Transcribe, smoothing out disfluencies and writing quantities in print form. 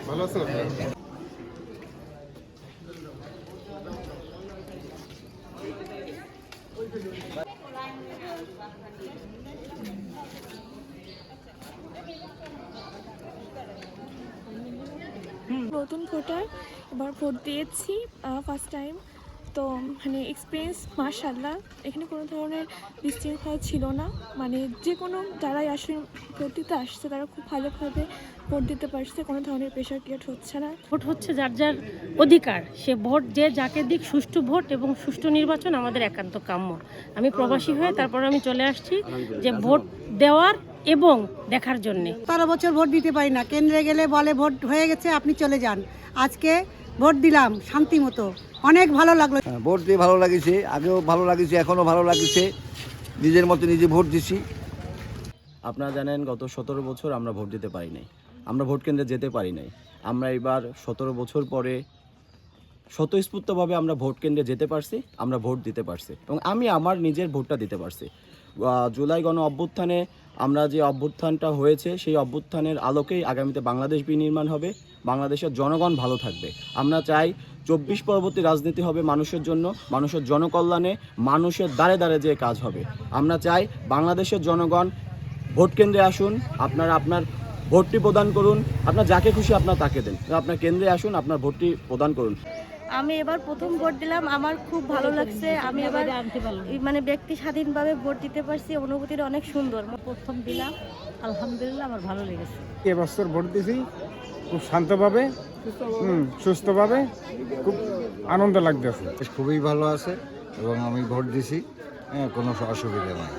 ভালো আছেন? নতুন ভোটার, এবার ভোট দিয়েছি ফার্স্ট টাইম। তো মানে এক্সপিরিয়েন্স মাশাআল্লাহ, এখানে কোনো ধরনের বিশৃঙ্খলা ছিল না। মানে যে কোনো যারাই আসলে ভোট দিতে আসছে তারা খুব ভালোভাবে ভোট দিতে পারছে, কোনো ধরনের প্রেশার ক্রিয়েট হচ্ছে না। ভোট হচ্ছে যার যার অধিকার, সে ভোট যে যাকে দিক সুষ্ঠু ভোট এবং সুষ্ঠু নির্বাচন আমাদের একান্ত কাম্য। আমি প্রবাসী হয়ে তারপর আমি চলে আসছি যে ভোট দেওয়ার এবং দেখার জন্যে। 12 বছর ভোট দিতে পারি না, কেন্দ্রে গেলে বলে ভোট হয়ে গেছে আপনি চলে যান। আজকে ভোট দিলাম শান্তি মতো, অনেক ভালো লাগলো। ভোট দিয়ে ভালো লাগিছে, আগেও ভালো লাগিছে, এখনও ভালো লাগিছে, নিজের মতো নিজে ভোট দিছি। আপনারা জানেন গত 17 বছর আমরা ভোট দিতে পারি নাই, আমরা ভোট কেন্দ্রে যেতে পারি নাই। আমরা এবার 17 বছর পরে স্বতঃস্ফূর্তভাবে আমরা ভোট কেন্দ্রে যেতে পারছি, আমরা ভোট দিতে পারছি এবং আমি আমার নিজের ভোটটা দিতে পারছি। জুলাই গণ অভ্যুত্থানে আমরা যে অভ্যুত্থানটা হয়েছে সেই অভ্যুত্থানের আলোকেই আগামীতে বাংলাদেশ বিনির্মাণ হবে, বাংলাদেশের জনগণ ভালো থাকবে। আমরা চাই 24 পরবর্তী রাজনীতি হবে মানুষের জন্য, মানুষের জনকল্যাণে, মানুষের দ্বারে দ্বারে যে কাজ হবে। আমরা চাই বাংলাদেশের জনগণ ভোট কেন্দ্রে আসুন, আপনারা আপনার ভোটটি প্রদান করুন, আপনার যাকে খুশি আপনার তাকে দেন, আপনার কেন্দ্রে আসুন, আপনার ভোটটি প্রদান করুন। আমি এবার প্রথম ভোট দিলাম, আমার খুব ভালো লাগছে। আমি এবার মানে ব্যক্তি স্বাধীনভাবে ভোট দিতে পারছি, অনুভূতিটা অনেক সুন্দর। প্রথম দিলাম, আলহামদুলিল্লাহ আমার ভালো লেগেছে। এবছর ভোট দিয়েছি খুব শান্তভাবে, সুস্থভাবে, খুব আনন্দ লাগতেছে। খুবই ভালো আছে এবং আমি ভোট দিছি, কোনো অসুবিধা নেই।